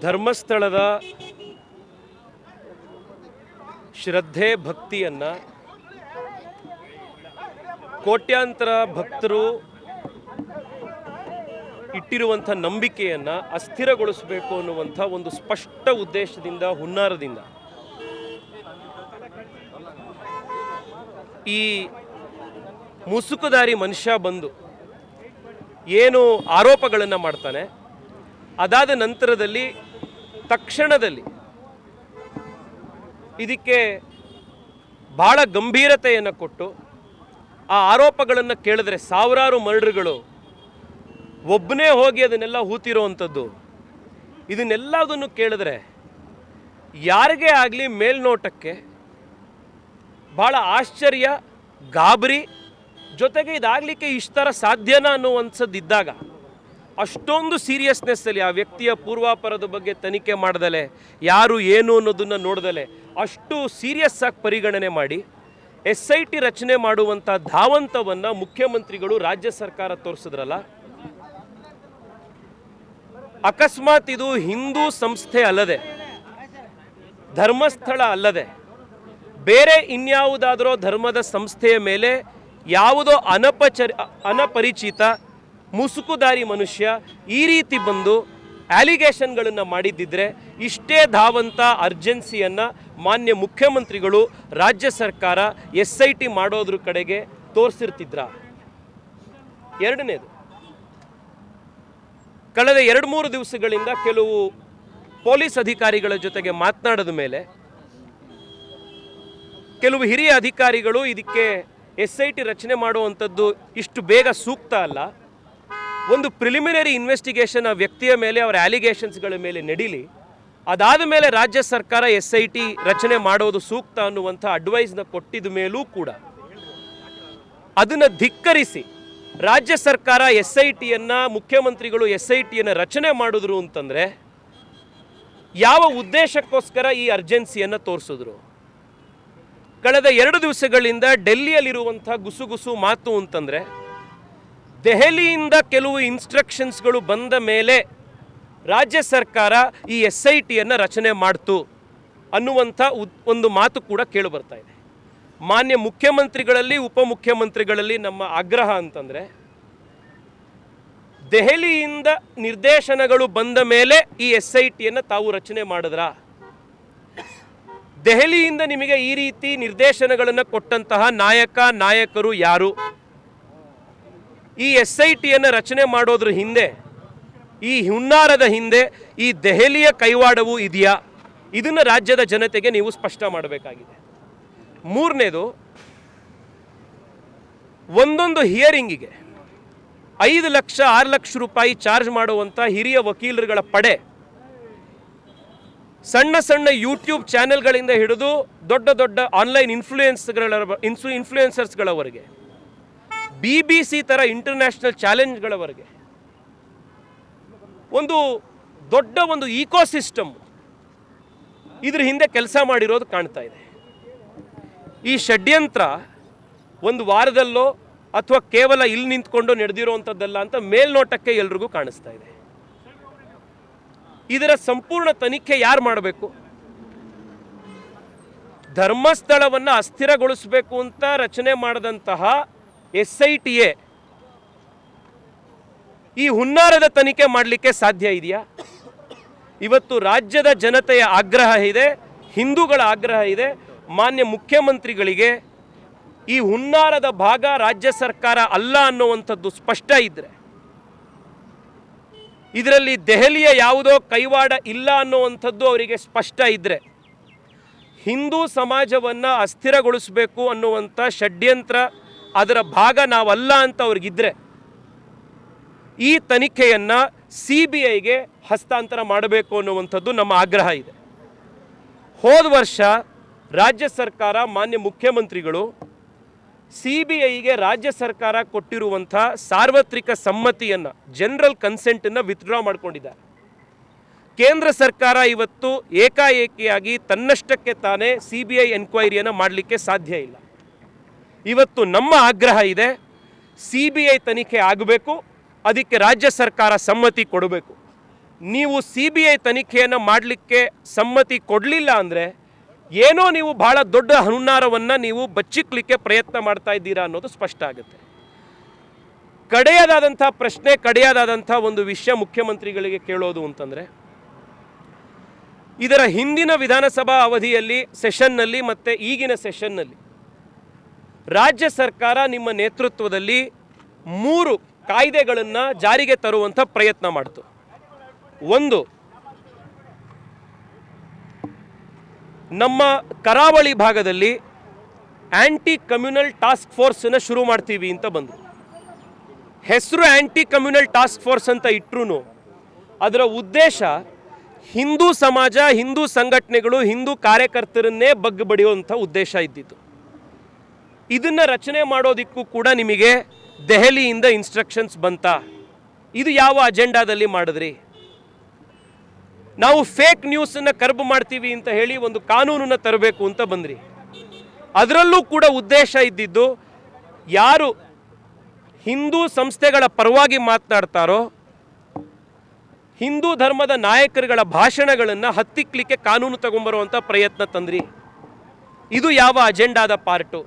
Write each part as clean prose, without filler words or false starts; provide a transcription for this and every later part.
ಧರ್ಮಸ್ಥಳದ ಶ್ರದ್ಧೆ ಭಕ್ತಿಯನ್ನು ಕೋಟ್ಯಾಂತರ ಭಕ್ತರು ಇಟ್ಟಿರುವಂಥ ನಂಬಿಕೆಯನ್ನು ಅಸ್ಥಿರಗೊಳಿಸಬೇಕು ಅನ್ನುವಂಥ ಒಂದು ಸ್ಪಷ್ಟ ಉದ್ದೇಶದಿಂದ ಹುನ್ನಾರದಿಂದ ಈ ಮುಸುಕುದಾರಿ ಮನುಷ್ಯ ಬಂದು ಏನು ಆರೋಪಗಳನ್ನು ಮಾಡ್ತಾನೆ, ಅದಾದ ನಂತರದಲ್ಲಿ ತಕ್ಷಣದಲ್ಲಿ ಇದಕ್ಕೆ ಭಾಳ ಗಂಭೀರತೆಯನ್ನು ಕೊಟ್ಟು ಆ ಆರೋಪಗಳನ್ನು ಕೇಳಿದ್ರೆ ಸಾವಿರಾರು ಮರ್ಡರ್ಗಳು ಒಬ್ಬನೇ ಹೋಗಿ ಅದನ್ನೆಲ್ಲ ಹೂತಿರೋವಂಥದ್ದು, ಇದನ್ನೆಲ್ಲದನ್ನು ಕೇಳಿದ್ರೆ ಯಾರಿಗೇ ಆಗಲಿ ಮೇಲ್ನೋಟಕ್ಕೆ ಭಾಳ ಆಶ್ಚರ್ಯ, ಗಾಬರಿ, ಜೊತೆಗೆ ಇದಾಗಲಿಕ್ಕೆ ಇಷ್ಟರ ಸಾಧ್ಯನಾ ಅನ್ನುವಂಥದ್ದಿದ್ದಾಗ ಅಷ್ಟೊಂದು ಸೀರಿಯಸ್ನೆಸ್ಸಲ್ಲಿ ಆ ವ್ಯಕ್ತಿಯ ಪೂರ್ವಾಪರದ ಬಗ್ಗೆ ತನಿಖೆ ಮಾಡ್ದಲೆ, ಯಾರು ಏನು ಅನ್ನೋದನ್ನು ನೋಡ್ದಲೆ ಅಷ್ಟು ಸೀರಿಯಸ್ ಆಗಿ ಪರಿಗಣನೆ ಮಾಡಿ SIT ರಚನೆ ಮಾಡುವಂಥ ಧಾವಂತವನ್ನು ಮುಖ್ಯಮಂತ್ರಿಗಳು ರಾಜ್ಯ ಸರ್ಕಾರ ತೋರಿಸಿದ್ರಲ್ಲ. ಅಕಸ್ಮಾತ್ ಇದು ಹಿಂದೂ ಸಂಸ್ಥೆ ಅಲ್ಲದೆ, ಧರ್ಮಸ್ಥಳ ಅಲ್ಲದೆ ಬೇರೆ ಇನ್ಯಾವುದಾದರೂ ಧರ್ಮದ ಸಂಸ್ಥೆಯ ಮೇಲೆ ಯಾವುದೋ ಅನಪರಿಚಿತ ಮುಸುಕುದಾರಿ ಮನುಷ್ಯ ಈ ರೀತಿ ಬಂದು ಅಲಿಗೇಷನ್ಗಳನ್ನು ಮಾಡಿದ್ದಿದ್ರೆ ಇಷ್ಟೇ ಧಾವಂತ ಅರ್ಜೆನ್ಸಿಯನ್ನು ಮಾನ್ಯ ಮುಖ್ಯಮಂತ್ರಿಗಳು ರಾಜ್ಯ ಸರ್ಕಾರ SIT ಮಾಡೋದ್ರ ಕಡೆಗೆ ತೋರಿಸಿರ್ತಿದ್ರ. ಎರಡನೇದು, ಕಳೆದ 2-3 ದಿವಸಗಳಿಂದ ಕೆಲವು ಪೊಲೀಸ್ ಅಧಿಕಾರಿಗಳ ಜೊತೆಗೆ ಮಾತನಾಡಿದ ಮೇಲೆ ಕೆಲವು ಹಿರಿಯ ಅಧಿಕಾರಿಗಳು ಇದಕ್ಕೆ SIT ರಚನೆ ಮಾಡುವಂಥದ್ದು ಇಷ್ಟು ಬೇಗ ಸೂಕ್ತ ಅಲ್ಲ, ಒಂದು ಪ್ರಿಲಿಮಿನರಿ ಇನ್ವೆಸ್ಟಿಗೇಷನ್ ಆ ವ್ಯಕ್ತಿಯ ಮೇಲೆ, ಅವರ ಅಲಿಗೇಷನ್ಸ್ಗಳ ಮೇಲೆ ನಡೀಲಿ, ಅದಾದ ಮೇಲೆ ರಾಜ್ಯ ಸರ್ಕಾರ SIT ರಚನೆ ಮಾಡೋದು ಸೂಕ್ತ ಅನ್ನುವಂಥ ಅಡ್ವೈಸ್ನ ಕೊಟ್ಟಿದ ಮೇಲೂ ಕೂಡ ಅದನ್ನು ಧಿಕ್ಕರಿಸಿ ರಾಜ್ಯ ಸರ್ಕಾರ SITಯನ್ನು, ಮುಖ್ಯಮಂತ್ರಿಗಳು SITಯನ್ನು ರಚನೆ ಮಾಡಿದ್ರು ಅಂತಂದರೆ ಯಾವ ಉದ್ದೇಶಕ್ಕೋಸ್ಕರ ಈ ಅರ್ಜೆನ್ಸಿಯನ್ನು ತೋರಿಸಿದ್ರು? ಕಳೆದ 2 ದಿವಸಗಳಿಂದ ಡೆಲ್ಲಿಯಲ್ಲಿರುವಂಥ ಗುಸುಗುಸು ಮಾತು ಅಂತಂದರೆ ದೆಹಲಿಯಿಂದ ಕೆಲವು ಇನ್ಸ್ಟ್ರಕ್ಷನ್ಸ್ಗಳು ಬಂದ ಮೇಲೆ ರಾಜ್ಯ ಸರ್ಕಾರ ಈ SITಯನ್ನು ರಚನೆ ಮಾಡ್ತು ಅನ್ನುವಂಥ ಒಂದು ಮಾತು ಕೂಡ ಕೇಳಿಬರ್ತಾ ಇದೆ. ಮಾನ್ಯ ಮುಖ್ಯಮಂತ್ರಿಗಳಲ್ಲಿ, ಉಪಮುಖ್ಯಮಂತ್ರಿಗಳಲ್ಲಿ ನಮ್ಮ ಆಗ್ರಹ ಅಂತಂದರೆ ದೆಹಲಿಯಿಂದ ನಿರ್ದೇಶನಗಳು ಬಂದ ಮೇಲೆ ಈ SITಯನ್ನು ತಾವು ರಚನೆ ಮಾಡಿದ್ರಾ? ದೆಹಲಿಯಿಂದ ನಿಮಗೆ ಈ ರೀತಿ ನಿರ್ದೇಶನಗಳನ್ನು ಕೊಟ್ಟಂತಹ ನಾಯಕರು ಯಾರು? ಈ SITಯನ್ನು ರಚನೆ ಮಾಡೋದ್ರ ಹಿಂದೆ, ಈ ಹುನ್ನಾರದ ಹಿಂದೆ ಈ ದೆಹಲಿಯ ಕೈವಾಡವೂ ಇದೆಯಾ? ಇದನ್ನು ರಾಜ್ಯದ ಜನತೆಗೆ ನೀವು ಸ್ಪಷ್ಟ ಮಾಡಬೇಕಾಗಿದೆ. ಮೂರನೇದು, ಒಂದೊಂದು ಹಿಯರಿಂಗಿಗೆ 5 ಲಕ್ಷ 6 ಲಕ್ಷ ರೂಪಾಯಿ ಚಾರ್ಜ್ ಮಾಡುವಂಥ ಹಿರಿಯ ವಕೀಲರುಗಳ ಪಡೆ ಸಣ್ಣ ಸಣ್ಣ ಯೂಟ್ಯೂಬ್ ಚಾನೆಲ್ಗಳಿಂದ ಹಿಡಿದು ದೊಡ್ಡ ದೊಡ್ಡ ಆನ್ಲೈನ್ ಇನ್ಫ್ಲೂಯೆನ್ಸರ್ಸ್ಗಳವರೆಗೆ, BBC ಥರ ಇಂಟರ್ನ್ಯಾಷನಲ್ ಚಾಲೆಂಜ್ಗಳವರೆಗೆ ಒಂದು ದೊಡ್ಡ ಒಂದು ಈಕೋಸಿಸ್ಟಮ್ ಇದ್ರ ಹಿಂದೆ ಕೆಲಸ ಮಾಡಿರೋದು ಕಾಣ್ತಾ ಇದೆ. ಈ ಷಡ್ಯಂತ್ರ ಒಂದು ವಾರದಲ್ಲೋ ಅಥವಾ ಕೇವಲ ಇಲ್ಲಿ ನಿಂತ್ಕೊಂಡು ನಡೆದಿರೋವಂಥದ್ದಲ್ಲ ಅಂತ ಮೇಲ್ನೋಟಕ್ಕೆ ಎಲ್ರಿಗೂ ಕಾಣಿಸ್ತಾ ಇದೆ. ಇದರ ಸಂಪೂರ್ಣ ತನಿಖೆ ಯಾರು ಮಾಡಬೇಕು? ಧರ್ಮಸ್ಥಳವನ್ನು ಅಸ್ಥಿರಗೊಳಿಸಬೇಕು ಅಂತ ರಚನೆ ಮಾಡಿದಂತಹ SITಯೇ ಈ ಹುನ್ನಾರದ ತನಿಖೆ ಮಾಡಲಿಕ್ಕೆ ಸಾಧ್ಯ ಇದೆಯಾ? ಇವತ್ತು ರಾಜ್ಯದ ಜನತೆಯ ಆಗ್ರಹ ಇದೆ, ಹಿಂದೂಗಳ ಆಗ್ರಹ ಇದೆ. ಮಾನ್ಯ ಮುಖ್ಯಮಂತ್ರಿಗಳಿಗೆ ಈ ಹುನ್ನಾರದ ಭಾಗ ರಾಜ್ಯ ಸರ್ಕಾರ ಅಲ್ಲ ಅನ್ನುವಂಥದ್ದು ಸ್ಪಷ್ಟ ಇದ್ದರೆ, ಇದರಲ್ಲಿ ದೆಹಲಿಯ ಯಾವುದೋ ಕೈವಾಡ ಇಲ್ಲ ಅನ್ನುವಂಥದ್ದು ಅವರಿಗೆ ಸ್ಪಷ್ಟ ಇದ್ದರೆ, ಹಿಂದೂ ಸಮಾಜವನ್ನು ಅಸ್ಥಿರಗೊಳಿಸಬೇಕು ಅನ್ನುವಂಥ ಷಡ್ಯಂತ್ರ ಅದರ ಭಾಗ ನಾವಲ್ಲ ಅಂತ ಅವ್ರಿಗಿದ್ರೆ ಈ ತನಿಖೆಯನ್ನು CBIಗೆ ಹಸ್ತಾಂತರ ಮಾಡಬೇಕು ಅನ್ನುವಂಥದ್ದು ನಮ್ಮ ಆಗ್ರಹ ಇದೆ. ಹೋದ ವರ್ಷ ರಾಜ್ಯ ಸರ್ಕಾರ, ಮಾನ್ಯ ಮುಖ್ಯಮಂತ್ರಿಗಳು CBIಗೆ ರಾಜ್ಯ ಸರ್ಕಾರ ಕೊಟ್ಟಿರುವಂಥ ಸಾರ್ವತ್ರಿಕ ಸಮ್ಮತಿಯನ್ನು, ಜನರಲ್ ಕನ್ಸೆಂಟನ್ನು ವಿತ್ಡ್ರಾ ಮಾಡಿಕೊಂಡಿದ್ದಾರೆ. ಕೇಂದ್ರ ಸರ್ಕಾರ ಇವತ್ತು ಏಕಾಏಕಿಯಾಗಿ ತನ್ನಷ್ಟಕ್ಕೆ ತಾನೇ CBI ಎನ್ಕ್ವೈರಿಯನ್ನು ಮಾಡಲಿಕ್ಕೆ ಸಾಧ್ಯ ಇಲ್ಲ. ಇವತ್ತು ನಮ್ಮ ಆಗ್ರಹ ಇದೆ, CBI ತನಿಖೆ ಆಗಬೇಕು, ಅದಕ್ಕೆ ರಾಜ್ಯ ಸರ್ಕಾರ ಸಮ್ಮತಿ ಕೊಡಬೇಕು. ನೀವು CBI ತನಿಖೆಯನ್ನು ಮಾಡಲಿಕ್ಕೆ ಸಮ್ಮತಿ ಕೊಡಲಿಲ್ಲ ಅಂದರೆ ಏನೋ ನೀವು ಬಹಳ ದೊಡ್ಡ ಹುನ್ನಾರವನ್ನು ನೀವು ಬಚ್ಚಿಕ್ಲಿಕ್ಕೆ ಪ್ರಯತ್ನ ಮಾಡ್ತಾ ಇದ್ದೀರಾ ಅನ್ನೋದು ಸ್ಪಷ್ಟ ಆಗುತ್ತೆ. ಕಡೆಯದಾದಂಥ ಪ್ರಶ್ನೆ, ಕಡೆಯದಾದಂಥ ಒಂದು ವಿಷಯ ಮುಖ್ಯಮಂತ್ರಿಗಳಿಗೆ ಕೇಳೋದು ಅಂತಂದರೆ, ಇದರ ಹಿಂದಿನ ವಿಧಾನಸಭಾ ಅವಧಿಯಲ್ಲಿ ಸೆಷನ್ನಲ್ಲಿ ಮತ್ತು ಈಗಿನ ಸೆಷನ್ನಲ್ಲಿ ರಾಜ್ಯ ಸರ್ಕಾರ ನಿಮ್ಮ ನೇತೃತ್ವದಲ್ಲಿ 3 ಕಾಯ್ದೆಗಳನ್ನು ಜಾರಿಗೆ ತರುವಂಥ ಪ್ರಯತ್ನ ಮಾಡಿತು. ಒಂದು, ನಮ್ಮ ಕರಾವಳಿ ಭಾಗದಲ್ಲಿ ಆ್ಯಂಟಿ ಕಮ್ಯುನಲ್ ಟಾಸ್ಕ್ ಫೋರ್ಸನ್ನು ಶುರು ಮಾಡ್ತೀವಿ ಅಂತ ಬಂದರು. ಹೆಸರು ಆ್ಯಂಟಿ ಕಮ್ಯುನಲ್ ಟಾಸ್ಕ್ ಫೋರ್ಸ್ ಅಂತ ಇಟ್ಟರು ಅದರ ಉದ್ದೇಶ ಹಿಂದೂ ಸಮಾಜ, ಹಿಂದೂ ಸಂಘಟನೆಗಳು, ಹಿಂದೂ ಕಾರ್ಯಕರ್ತರನ್ನೇ ಬಗ್ಗು ಬಡಿಯುವಂಥ ಉದ್ದೇಶ ಇದ್ದಿತ್ತು. ಇದನ್ನು ರಚನೆ ಮಾಡೋದಕ್ಕೂ ಕೂಡ ನಿಮಗೆ ದೆಹಲಿಯಿಂದ ಇನ್ಸ್ಟ್ರಕ್ಷನ್ಸ್ ಬಂತಾ? ಇದು ಯಾವ ಅಜೆಂಡಾದಲ್ಲಿ ಮಾಡಿದ್ರಿ? ನಾವು ಫೇಕ್ ನ್ಯೂಸನ್ನು ಕರ್ಬ್ ಮಾಡ್ತೀವಿ ಅಂತ ಹೇಳಿ ಒಂದು ಕಾನೂನನ್ನು ತರಬೇಕು ಅಂತ ಬಂದ್ರಿ. ಅದರಲ್ಲೂ ಕೂಡ ಉದ್ದೇಶ ಇದ್ದಿದ್ದು, ಯಾರು ಹಿಂದೂ ಸಂಸ್ಥೆಗಳ ಪರವಾಗಿ ಮಾತನಾಡ್ತಾರೋ, ಹಿಂದೂ ಧರ್ಮದ ನಾಯಕರುಗಳ ಭಾಷಣಗಳನ್ನು ಹತ್ತಿಕ್ಕಲಿಕ್ಕೆ ಕಾನೂನು ತಗೊಂಬರುವಂಥ ಪ್ರಯತ್ನ ತಂದ್ರಿ. ಇದು ಯಾವ ಅಜೆಂಡಾದ ಪಾರ್ಟು?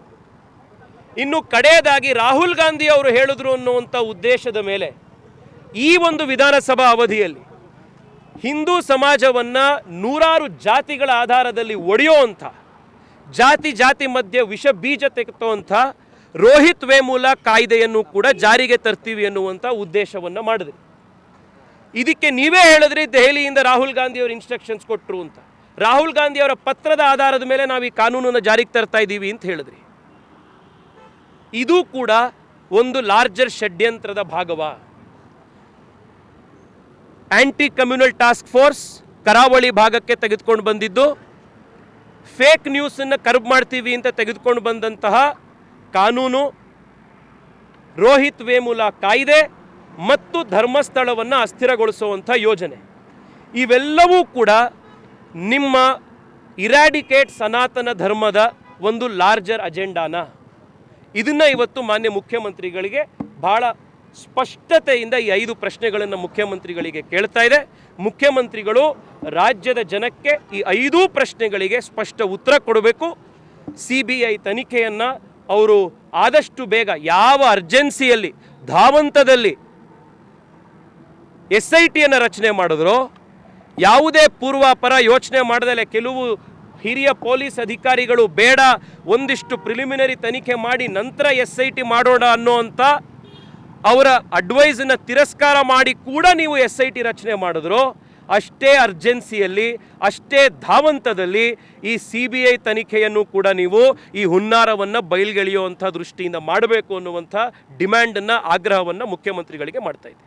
ಇನ್ನು ಕಡೆಯದಾಗಿ ರಾಹುಲ್ ಗಾಂಧಿ ಅವರು ಹೇಳಿದ್ರು ಅನ್ನುವಂಥ ಉದ್ದೇಶದ ಮೇಲೆ ಈ ಒಂದು ವಿಧಾನಸಭಾ ಅವಧಿಯಲ್ಲಿ ಹಿಂದೂ ಸಮಾಜವನ್ನು ನೂರಾರು ಜಾತಿಗಳ ಆಧಾರದಲ್ಲಿ ಒಡೆಯುವಂಥ, ಜಾತಿ ಮಧ್ಯೆ ವಿಷ ಬೀಜ ತೆಗೆದುವಂಥ ರೋಹಿತ್ ವೇಮುಲ ಕಾಯ್ದೆಯನ್ನು ಕೂಡ ಜಾರಿಗೆ ತರ್ತೀವಿ ಅನ್ನುವಂಥ ಉದ್ದೇಶವನ್ನು ಮಾಡಿದ್ರಿ. ಇದಕ್ಕೆ ನೀವೇ ಹೇಳಿದ್ರಿ ದೆಹಲಿಯಿಂದ ರಾಹುಲ್ ಗಾಂಧಿ ಅವರು ಇನ್ಸ್ಟ್ರಕ್ಷನ್ಸ್ ಕೊಟ್ಟರು ಅಂತ. ರಾಹುಲ್ ಗಾಂಧಿ ಅವರ ಪತ್ರದ ಆಧಾರದ ಮೇಲೆ ನಾವು ಈ ಕಾನೂನನ್ನು ಜಾರಿಗೆ ತರ್ತಾ ಇದ್ದೀವಿ ಅಂತ ಹೇಳಿದ್ರಿ. ಇದು ಕೂಡ ಒಂದು ಲಾರ್ಜರ್ ಷಡ್ಯಂತ್ರದ ಭಾಗವಾ? ಆ್ಯಂಟಿ ಕಮ್ಯುನಲ್ ಟಾಸ್ಕ್ ಫೋರ್ಸ್ ಕರಾವಳಿ ಭಾಗಕ್ಕೆ ತೆಗೆದುಕೊಂಡು ಬಂದಿದ್ದು, ಫೇಕ್ ನ್ಯೂಸನ್ನು ಕರ್ಬ್ ಮಾಡ್ತೀವಿ ಅಂತ ತೆಗೆದುಕೊಂಡು ಬಂದಂತಹ ಕಾನೂನು, ರೋಹಿತ್ ವೇಮುಲ ಕಾಯ್ದೆ ಮತ್ತು ಧರ್ಮಸ್ಥಳವನ್ನು ಅಸ್ಥಿರಗೊಳಿಸುವಂಥ ಯೋಜನೆ, ಇವೆಲ್ಲವೂ ಕೂಡ ನಿಮ್ಮ ಇರಾಡಿಕೇಟ್ ಸನಾತನ ಧರ್ಮದ ಒಂದು ಲಾರ್ಜರ್ ಅಜೆಂಡಾನ? ಇದನ್ನು ಇವತ್ತು ಮಾನ್ಯ ಮುಖ್ಯಮಂತ್ರಿಗಳಿಗೆ ಭಾಳ ಸ್ಪಷ್ಟತೆಯಿಂದ ಈ 5 ಪ್ರಶ್ನೆಗಳನ್ನು ಮುಖ್ಯಮಂತ್ರಿಗಳಿಗೆ ಕೇಳ್ತಾ ಇದೆ. ಮುಖ್ಯಮಂತ್ರಿಗಳು ರಾಜ್ಯದ ಜನಕ್ಕೆ ಈ 5 ಪ್ರಶ್ನೆಗಳಿಗೆ ಸ್ಪಷ್ಟ ಉತ್ತರ ಕೊಡಬೇಕು. CBI ತನಿಖೆಯನ್ನು ಅವರು ಆದಷ್ಟು ಬೇಗ, ಯಾವ ಅರ್ಜೆನ್ಸಿಯಲ್ಲಿ, ಧಾವಂತದಲ್ಲಿ SITಯನ್ನು ರಚನೆ ಮಾಡಿದ್ರೋ, ಯಾವುದೇ ಪೂರ್ವಾಪರ ಯೋಚನೆ ಮಾಡದಲ್ಲೇ ಕೆಲವು ಹಿರಿಯ ಪೊಲೀಸ್ ಅಧಿಕಾರಿಗಳು ಬೇಡ, ಒಂದಿಷ್ಟು ಪ್ರಿಲಿಮಿನರಿ ತನಿಖೆ ಮಾಡಿ ನಂತರ SIT ಮಾಡೋಣ ಅನ್ನೋವಂಥ ಅವರ ಅಡ್ವೈಸನ್ನು ತಿರಸ್ಕಾರ ಮಾಡಿ ಕೂಡ ನೀವು SIT ರಚನೆ ಮಾಡಿದ್ರು, ಅಷ್ಟೇ ಅರ್ಜೆನ್ಸಿಯಲ್ಲಿ, ಅಷ್ಟೇ ಧಾವಂತದಲ್ಲಿ ಈ CBI ತನಿಖೆಯನ್ನು ಕೂಡ ನೀವು ಈ ಹುನ್ನಾರವನ್ನು ಬಯಲ್ಗೆಳೆಯುವಂಥ ದೃಷ್ಟಿಯಿಂದ ಮಾಡಬೇಕು ಅನ್ನುವಂಥ ಡಿಮ್ಯಾಂಡನ್ನು, ಆಗ್ರಹವನ್ನು ಮುಖ್ಯಮಂತ್ರಿಗಳಿಗೆ ಮಾಡ್ತಾ ಇದ್ದೀವಿ.